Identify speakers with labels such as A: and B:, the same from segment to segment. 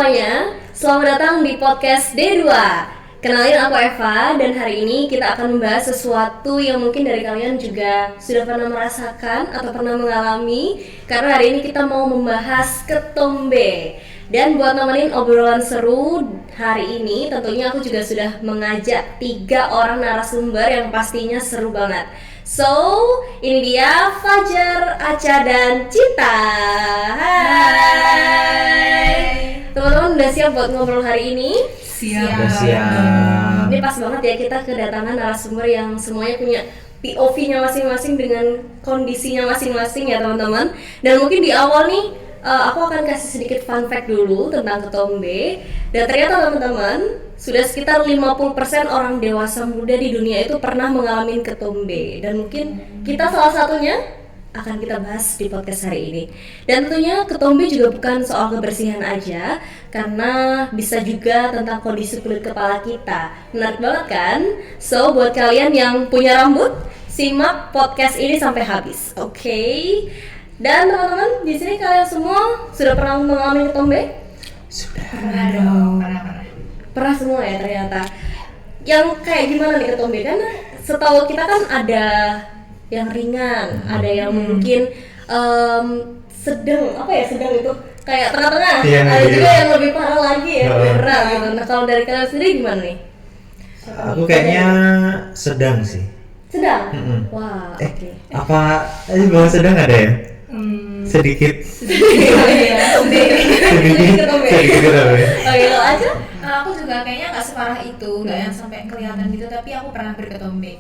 A: semuanya, selamat datang di podcast D2. Kenalin, aku Eva, dan hari ini kita akan membahas sesuatu yang mungkin dari kalian juga sudah pernah merasakan atau pernah mengalami. Karena hari ini kita mau membahas ketombe. Dan buat nemenin obrolan seru hari ini, tentunya aku juga sudah mengajak 3 orang narasumber yang pastinya seru banget. So, ini dia Fajar, Aca, dan Cita. Hai. Teman-teman udah siap buat ngobrol hari ini?
B: Siap.
A: Ini pas banget ya kita kedatangan narasumber yang semuanya punya POV-nya masing-masing dengan kondisinya masing-masing ya teman-teman. Dan mungkin di awal nih aku akan kasih sedikit fun fact dulu tentang ketombe. Dan ternyata teman-teman, sudah sekitar 50% orang dewasa muda di dunia itu pernah mengalami ketombe. Dan mungkin kita salah satunya akan kita bahas di podcast hari ini. Dan tentunya ketombe juga bukan soal kebersihan aja, karena bisa juga tentang kondisi kulit kepala kita. Menarik banget kan? So, buat kalian yang punya rambut, simak podcast ini sampai habis. Oke? Dan teman-teman, di sini kalian semua sudah pernah mengalami ketombe?
B: Sudah.
C: Pernah dong.
A: Pernah semua ya ternyata. Yang kayak gimana nih ketombe? Karena setahu kita kan ada yang ringan, ada yang mungkin sedang, sedang itu kayak tengah-tengah, ada juga yang lebih parah lagi ya, berat gitu. Nah kalau dari kalian sendiri gimana nih?
B: Aku kayaknya sedang sih.
A: Sedang? Wah, oke.
B: Apa bawah sedang ada ya? Sedikit
A: ketombe. Oke, kalau aja?
C: Aku juga kayaknya nggak separah itu, nggak yang sampai kelihatan gitu, tapi aku pernah berketombe.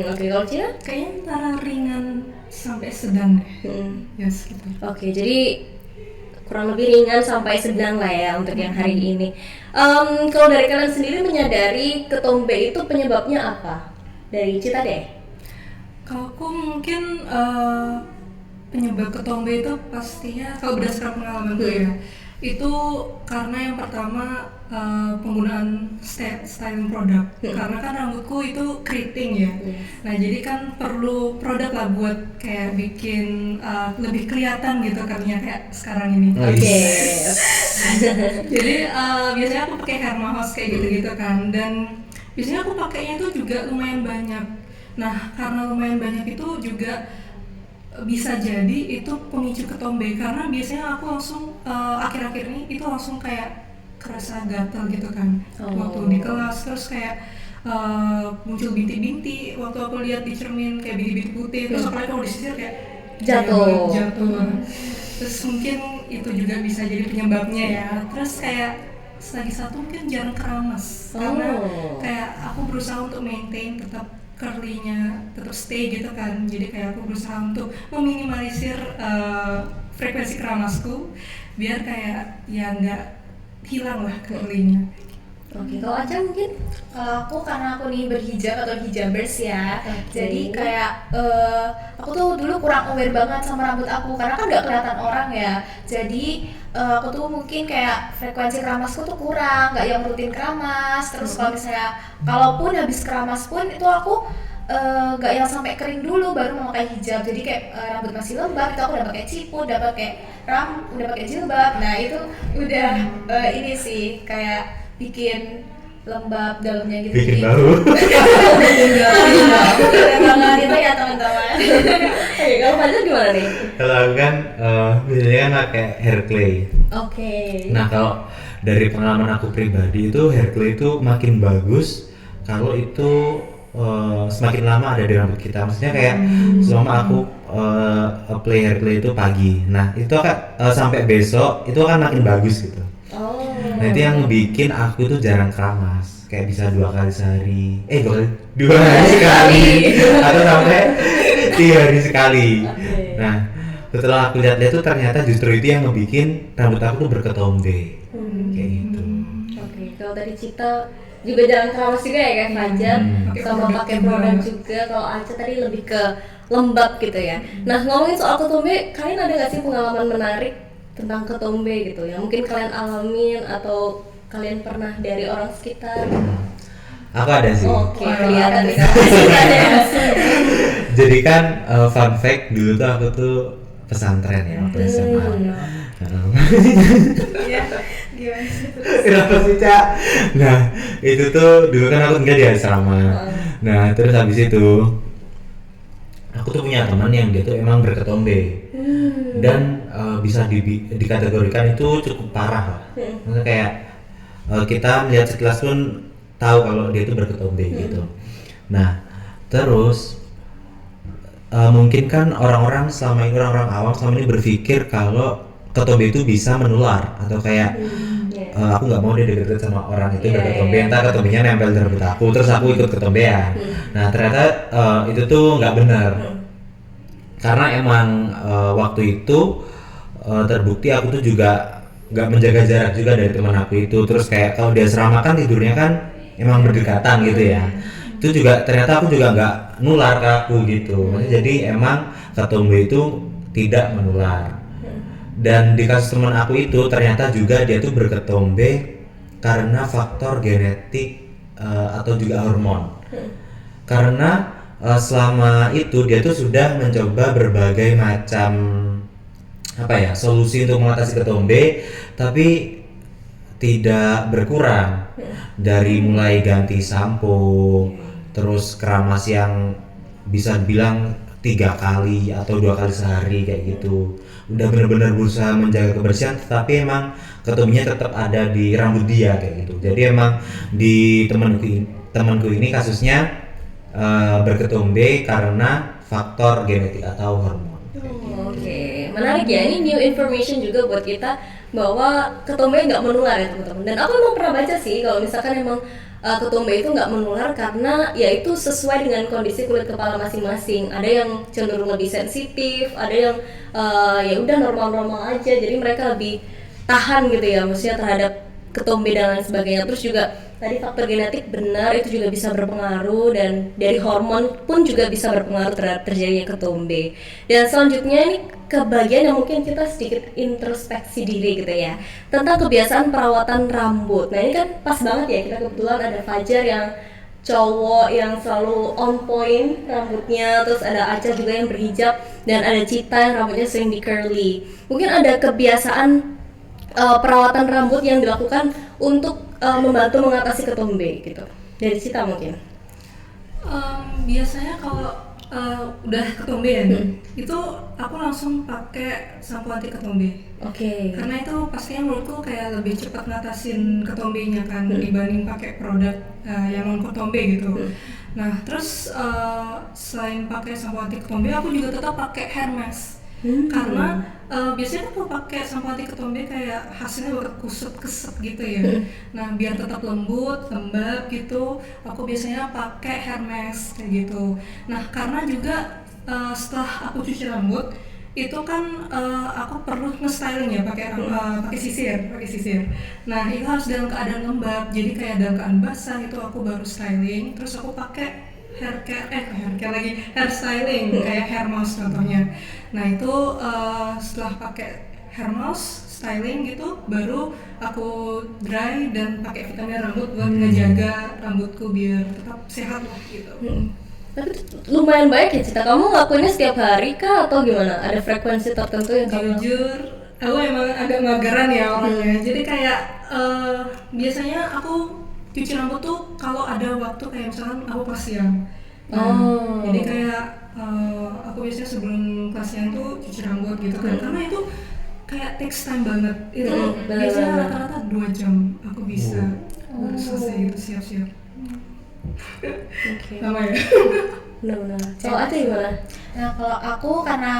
A: Oke, kalau Cina?
D: Kayaknya antara ringan sampai sedang deh. Yes, gitu.
A: Oke, jadi kurang lebih ringan sampai sedang lah ya untuk yang hari ini. Kalau dari kalian sendiri menyadari ketombe itu penyebabnya apa? Dari Cita deh.
D: Kalau aku mungkin penyebab ketombe itu pastinya kalau berdasarkan pengalamanku ya, itu karena yang pertama penggunaan styling produk. Karena kan rambutku itu keriting ya. Nah jadi kan perlu produk lah buat kayak bikin lebih kelihatan gitu katanya kayak sekarang ini.
A: Oke.
D: Jadi biasanya aku pakai hair mask kayak gitu-gitu kan, dan biasanya aku pakainya itu juga lumayan banyak. Nah karena lumayan banyak itu juga bisa jadi itu pemicu ketombe, karena biasanya aku langsung akhir-akhir ini itu langsung kayak kerasa gatal gitu kan waktu di kelas, terus kayak muncul binti-binti waktu aku lihat di cermin kayak binti-binti putih, terus apalagi kalau disisir kayak
A: jatuh.
D: Terus mungkin itu juga bisa jadi penyebabnya ya. Terus kayak lagi satu mungkin jarang keramas, karena kayak aku berusaha untuk maintain tetap curly-nya tetap stay gitu kan. Jadi kayak aku berusaha untuk meminimalisir frekuensi keramasku biar kayak ya nggak hilang lah curly-nya.
A: Oke, kalau Aca mungkin?
C: Kalau aku karena aku nih berhijab atau hijabers ya, jadi kayak aku tuh dulu kurang aware banget sama rambut aku karena kan nggak kelihatan orang ya. Jadi aku tuh mungkin kayak frekuensi keramasku tuh kurang, nggak yang rutin keramas. Terus kalau misalnya kalaupun habis keramas pun itu aku nggak yang sampai kering dulu baru mau pakai hijab. Jadi kayak rambut masih lembab itu aku udah pakai ciput, udah pakai udah pakai jilbab. Nah itu udah ini sih kayak bikin lembab dalamnya gitu.
B: Bikin bau.
C: Banget itu ya teman-teman.
A: Oke, kalau Fajar gimana nih?
B: Kalau aku kan biasanya kan pakai hair clay.
A: Oke.
B: Nah kalau dari pengalaman aku pribadi itu hair clay itu makin bagus kalau itu semakin lama ada di rambut kita. Maksudnya kayak selama aku apply hair clay itu pagi, nah itu akan sampai besok itu akan makin bagus gitu. Nah itu yang bikin aku tuh jarang keramas, kayak bisa 2 kali sehari, 2 hari sekali atau sampai 3 hari sekali. Nah setelah aku lihat-lihat tuh ternyata justru itu yang ngebikin rambut aku tuh berketombe kayak gitu.
A: Oke, kalau tadi Cita juga jarang keramas juga ya kayak Fajar, sama pakai produk juga. Kalau Aca tadi lebih ke lembab gitu ya. Nah ngomongin soal ketombe, kalian ada nggak sih pengalaman menarik tentang ketombe gitu yang mungkin kalian alamin atau kalian pernah dari orang sekitar?
B: Aku ada sih.
A: Oke, kelihatan nih.
B: Jadi kan fun fact dulu tuh aku tuh pesantren ya waktu SMA.
C: Iya, gimana sih?
B: Kenapa sih Cak? Nah itu tuh dulu kan aku tinggal di asrama. Nah terus habis itu aku tuh punya teman yang dia tuh emang berketombe dan bisa dikategorikan itu cukup parah lah. Maksudnya kayak kita melihat sekilas pun tahu kalau dia tuh berketombe gitu. Nah terus mungkin kan orang-orang selama ini orang-orang awam selama ini berpikir kalau ketombe itu bisa menular atau kayak aku nggak mau dia deket sama orang itu berketombe, entah ketombenya nempel di rambut aku terus aku ikut ketombean. Nah ternyata itu tuh nggak benar karena emang waktu itu terbukti aku tuh juga nggak menjaga jarak juga dari teman aku itu. Terus kayak kalau di asrama kan tidurnya kan emang berdekatan gitu ya, itu juga ternyata aku juga nggak nular ke aku gitu. Maksudnya jadi emang ketombe itu tidak menular. Dan di kasus teman aku itu ternyata juga dia tuh berketombe karena faktor genetik atau juga hormon. Karena selama itu dia tuh sudah mencoba berbagai macam solusi untuk mengatasi ketombe, tapi tidak berkurang. Dari mulai ganti sampo, terus keramas yang bisa dibilang 3 kali atau 2 kali sehari kayak gitu. Udah benar-benar berusaha menjaga kebersihan, tapi emang ketombenya tetap ada di rambut dia kayak gitu. Jadi emang di temanku ini kasusnya berketombe karena faktor genetik atau hormon.
A: Oke, menarik ya, ini new information juga buat kita bahwa ketombe nggak menular ya teman-teman. Dan aku emang pernah baca sih kalau misalkan emang ketombe itu nggak menular karena ya itu sesuai dengan kondisi kulit kepala masing-masing. Ada yang cenderung lebih sensitif, ada yang ya udah normal-normal aja, jadi mereka lebih tahan gitu ya, maksudnya terhadap ketombe dan lain sebagainya. Terus juga tadi faktor genetik benar itu juga bisa berpengaruh, dan dari hormon pun juga bisa berpengaruh terhadap terjadinya ketombe. Dan selanjutnya ini ke bagian yang mungkin kita sedikit introspeksi diri gitu ya, tentang kebiasaan perawatan rambut. Nah ini kan pas banget ya, kita kebetulan ada Fajar yang cowok yang selalu on point rambutnya, terus ada Aca juga yang berhijab, dan ada Cita yang rambutnya sering di curly. Mungkin ada kebiasaan perawatan rambut yang dilakukan untuk membantu mengatasi ketombe gitu. Dari Cita mungkin.
D: Biasanya kalau udah ketombean itu aku langsung pakai sampo anti ketombe.
A: Oke.
D: Karena itu pastinya menurutku kayak lebih cepat ngatasin ketombenya kan dibanding pakai produk yang non ketombe gitu. Nah terus selain pakai sampo anti ketombe, aku juga tetap pakai hair mask. Karena biasanya kalau pakai sampo anti ketombe kayak hasilnya bakal kusut-keset gitu ya. Nah biar tetap lembut, lembab gitu, aku biasanya pakai hair mask kayak gitu. Nah karena juga setelah aku cuci rambut itu kan aku perlu nge-styling ya pakai sisir. Nah itu harus dalam keadaan lembab, jadi kayak dalam keadaan basah itu aku baru styling. Terus aku pakai hair styling kayak hair mask contohnya. Nah itu setelah pakai hair mask styling gitu baru aku dry dan pakai vitamin rambut buat ngejaga rambutku biar tetap sehat lah gitu.
A: Tapi lumayan baik ya Cita, kamu ngelakuinnya setiap hari kah atau gimana? Ada frekuensi tertentu yang kamu?
D: Jujur, aku emang agak mageran ya orangnya. Jadi kayak biasanya aku cuci rambut tuh kalau ada waktu kayak misalkan aku kelas siang. Jadi kayak aku biasanya sebelum kelas siang tuh cuci rambut gitu kan. Karena itu kayak takes time banget. Itu biasanya rata-rata 2 jam aku bisa selesai gitu siap-siap. Lama ya?
A: Benar-benar. Kalau Aca gimana?
C: Nah kalau aku karena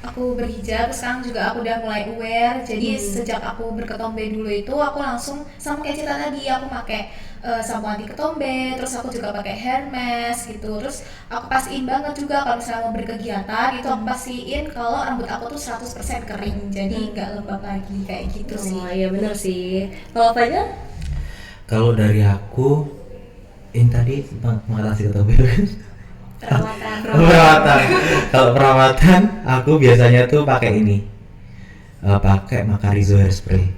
C: aku berhijab, sekarang juga aku udah mulai aware. Jadi sejak aku berketombe dulu itu aku langsung sama kayak Cita tadi, aku pakai sampo anti ketombe, terus aku juga pakai hair mask gitu. Terus aku pastiin banget juga kalau misalnya mau berkegiatan itu aku pastiin kalau rambut aku tuh 100% kering, jadi nggak lembab lagi kayak gitu sih.
A: Oh iya benar sih. Kalau Fajar?
B: Kalau dari aku ini tadi mengatasi ketombe perawatan. Kalau perawatan aku biasanya tuh pakai ini, pakai Macarizo hairspray.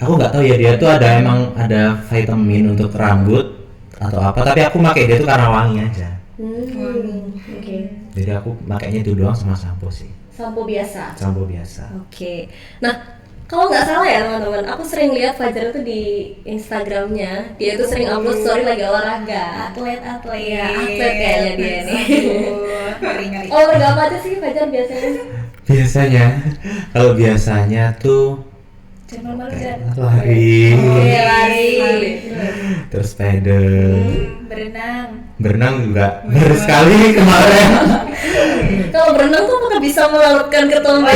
B: Aku nggak tahu ya, dia tuh emang ada vitamin untuk rambut atau apa, tapi aku pakai dia tuh karena wangi aja.
A: Oke.
B: Jadi aku pakainya itu doang sama sampo sih.
A: Sampo biasa.
B: sampo biasa.
A: Oke. Nah, kalau nggak salah ya teman-teman, aku sering lihat Fajar itu di Instagramnya, dia itu sering upload story lagi olahraga.
C: Atlet-atlet.
A: Iya, atlet kayaknya dia nih.
C: Ngeri-ngeri.
A: Olahraga apa aja sih Fajar biasanya?
B: Biasanya, kalau biasanya tuh
C: Jangan malu Jan.
B: lari,
A: Iya, lari.
B: terus pedal,
C: Berenang.
B: juga baru sekali kemarin
A: Kalau berenang tuh apakah bisa melakukan ketombe?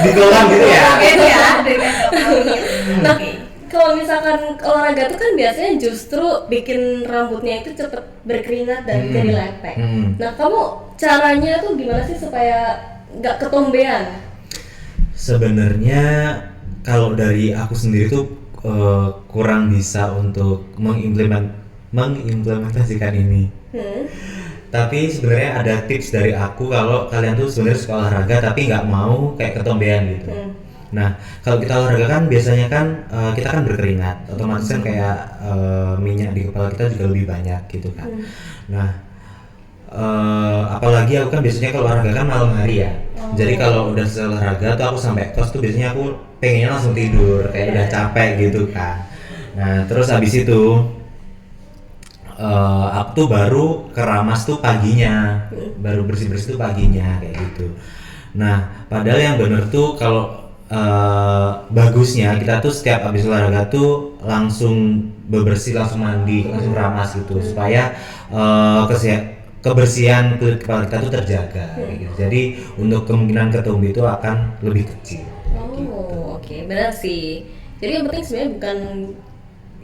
B: di kolam gitu ya.
C: Gitu ya, dengan kapalnya.
A: Nah,
C: Oke.
A: kalau misalkan olahraga tuh kan biasanya justru bikin rambutnya itu cepet berkeringat dan jadi lepek. Nah, kamu caranya tuh gimana sih supaya nggak ketombean?
B: Sebenarnya kalau dari aku sendiri tuh kurang bisa untuk mengimplementasikan ini. Tapi sebenarnya ada tips dari aku kalau kalian tuh sebenarnya suka olahraga tapi nggak mau kayak ketombean gitu. Nah, kalau kita olahraga kan biasanya kan kita kan berkeringat, otomatis kan kayak minyak di kepala kita juga lebih banyak gitu kan. Nah, apalagi aku kan biasanya kalau olahraga kan malam hari ya. Jadi kalau udah selesai olahraga tuh aku sampai kos tuh biasanya aku pengennya langsung tidur, kayak udah capek gitu kan. Nah, terus habis itu aku tuh baru keramas tuh paginya, baru bersih-bersih tuh paginya kayak gitu. Nah, padahal yang bener tuh kalau bagusnya kita tuh setiap habis olahraga tuh langsung bebersih, langsung mandi, langsung ramas gitu supaya kebersihan kulit kepala kita tuh terjaga kayak gitu. Jadi untuk kemungkinan ketombe itu akan lebih kecil.
A: Oh, oke, benar sih. Jadi yang penting sebenarnya bukan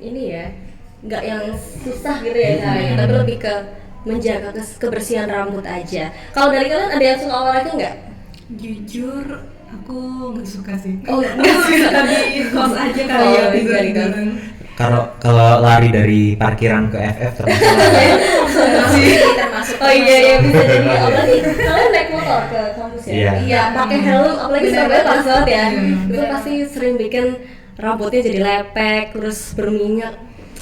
A: ini ya, nggak yang susah gitu ya caranya, tapi lebih ke menjaga kebersihan rambut aja. Kalau dari kalian ada yang suka olahraga nggak?
D: Jujur aku nggak suka sih.
A: Oh,
D: nggak suka di kos aja kalau
A: Oh, iya,
D: tidur
A: bisa di kos.
D: tiduran.
B: Kalau lari dari parkiran ke FF termasuk olahraga.
C: Termasuk.
A: Oh iya bisa jadi. Apalagi kalian naik motor ke kampus ya?
B: Iya.
A: Iya, pakai helm, apalagi Surabaya panas banget ya. Itu
C: Bener.
A: pasti sering bikin rambutnya jadi lepek, terus berminyak,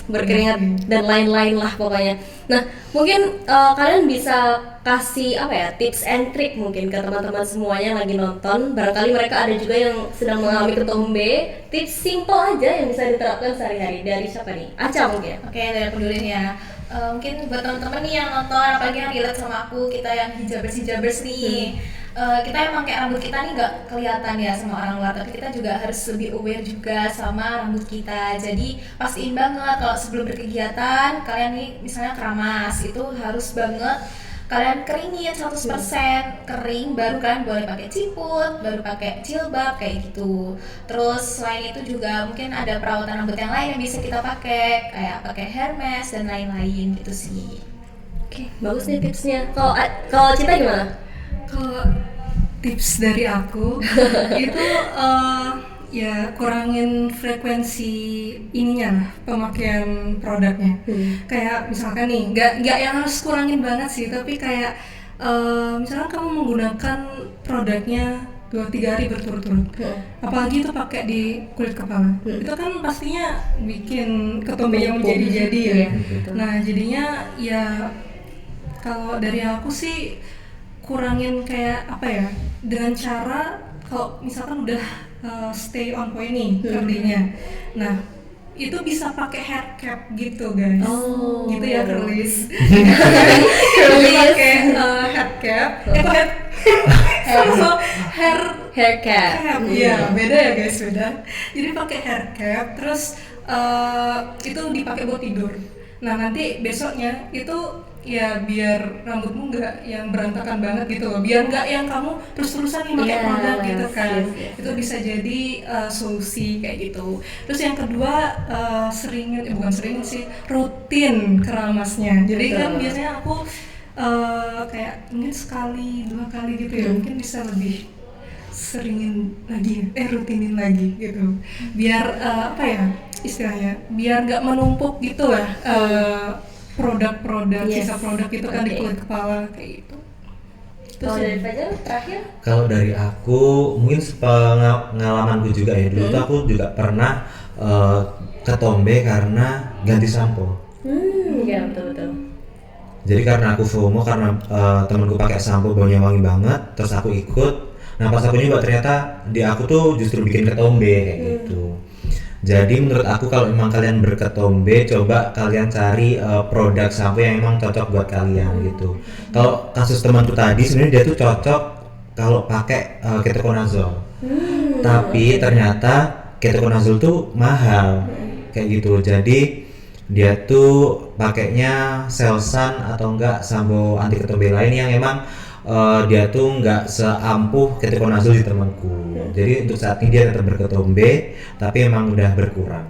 A: berkeringat dan lain-lain lah pokoknya. Nah, mungkin kalian bisa kasih apa ya, tips and trick mungkin ke teman-teman semuanya yang lagi nonton. Barangkali mereka ada juga yang sedang mengalami ketombe. Tips simple aja yang bisa diterapkan sehari-hari. Dari siapa nih? Aca mungkin.
C: Oke, dari aku dulu nih ya. Mungkin buat teman-teman nih yang nonton, apalagi yang relate sama aku, kita yang hijabers nih. Kita emang kayak rambut kita nih nggak kelihatan ya sama orang luar, tapi kita juga harus lebih aware juga sama rambut kita. Jadi pastiin banget kalau sebelum berkegiatan kalian nih misalnya keramas, itu harus banget kalian keringin 100% kering, baru kalian boleh pakai ciput, baru pakai jilbab kayak gitu. Terus selain itu juga mungkin ada perawatan rambut yang lain yang bisa kita pakai, kayak pakai hair mask dan lain-lain gitu sih.
A: Oke, bagus nih tipsnya. Kalau Cita gimana?
D: Kalau tips dari aku itu ya kurangin frekuensi ininya lah, pemakaian produknya. Kayak misalkan nih, nggak yang harus kurangin banget sih, tapi kayak misalkan kamu menggunakan produknya 2-3 hari berturut-turut, apalagi itu pakai di kulit kepala, itu kan pastinya bikin ketombe yang menjadi-jadi ya. Nah jadinya ya kalau dari aku sih kurangin kayak apa ya, dengan cara kalau misalkan udah stay on point nih curly-nya, nah itu bisa pakai hair cap gitu guys.
A: Oh.
D: Gitu ya girlies.
A: Girlies.
D: Pakai hair cap, sama
A: Hair cap.
D: Iya, beda ya guys, beda. Jadi pakai hair cap, terus itu dipakai buat tidur. Nah nanti besoknya itu ya biar rambutmu nggak yang berantakan banget gitu loh, biar nggak yang kamu terus-terusan nih pakai
A: Yes,
D: produk gitu kan.
A: yes.
D: Itu bisa jadi solusi kayak gitu. Terus yang kedua bukan sering sih, rutin keramasnya. Jadi kan
A: Betul.
D: biasanya aku kayak mungkin sekali 2 kali gitu ya, mungkin bisa lebih seringin lagi ya, rutinin lagi gitu, biar apa ya istilahnya, biar nggak menumpuk gitu lah produk-produk,
A: Yes.
D: sisa produk itu kan di
A: Oke.
D: kulit kepala kayak gitu.
A: Kalau dari Fajar terakhir?
B: Kalau dari aku mungkin pengalamanku juga ya, dulu tuh aku juga pernah ketombe karena ganti sampo.
A: Ya betul.
B: Jadi karena aku FOMO, karena temanku pakai sampo baunya wangi banget, terus aku ikut. Nah pas aku nyoba ternyata di aku tuh justru bikin ketombe kayak gitu. Jadi menurut aku kalau memang kalian berketombe, coba kalian cari produk sampo yang memang cocok buat kalian gitu. Kalau kasus temanku tadi sebenarnya dia tuh cocok kalau pakai ketoconazole. Tapi ternyata ketoconazole tuh mahal kayak gitu. Jadi dia tuh pakainya Selsun atau enggak sampo anti ketombe lain yang emang dia tuh nggak seampuh ketoconazole di temanku. Jadi untuk saat ini dia tetap berketombe, tapi emang udah berkurang.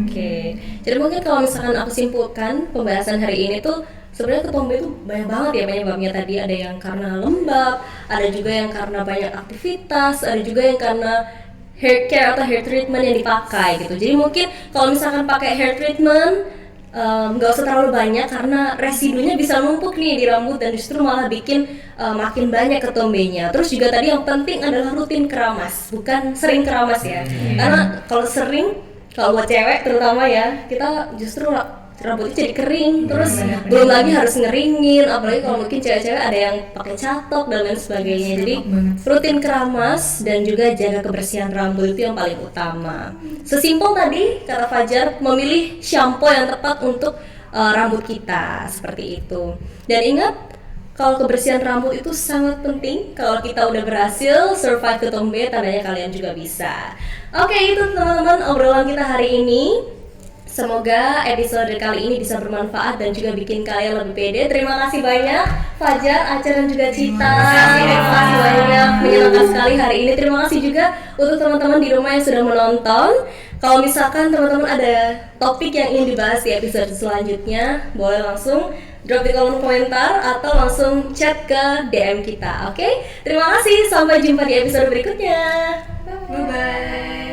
A: Oke. Jadi mungkin kalau misalkan aku simpulkan pembahasan hari ini tuh sebenarnya ketombe itu banyak banget ya penyebabnya. Tadi ada yang karena lembab, ada juga yang karena banyak aktivitas, ada juga yang karena hair care atau hair treatment yang dipakai gitu. Jadi mungkin kalau misalkan pakai hair treatment nggak usah terlalu banyak karena residunya bisa numpuk nih di rambut dan justru malah bikin makin banyak ketombenya. Terus juga tadi yang penting adalah rutin keramas, bukan sering keramas ya. Karena kalau sering, kalau buat cewek terutama ya, kita justru rambutnya jadi kering, terus belum lagi harus ngeringin, apalagi kalau mungkin cewek-cewek ada yang pakai catok dan lain sebagainya. Jadi rutin keramas dan juga jaga kebersihan rambut itu yang paling utama. Sesimpel tadi kata Fajar, memilih shampoo yang tepat untuk rambut kita seperti itu. Dan ingat, kalau kebersihan rambut itu sangat penting. Kalau kita udah berhasil survive ketombe, tandanya kalian juga bisa. Oke, itu teman-teman obrolan kita hari ini. Semoga episode kali ini bisa bermanfaat dan juga bikin kalian lebih pede. Terima kasih banyak Fajar, Aca dan juga Cita. Terima kasih banyak, menyenangkan sekali hari ini. Terima kasih juga untuk teman-teman di rumah yang sudah menonton. Kalau misalkan teman-teman ada topik yang ingin dibahas di episode selanjutnya, boleh langsung drop di kolom komentar atau langsung chat ke DM kita. Oke? Terima kasih, sampai jumpa di episode berikutnya.
D: Bye bye.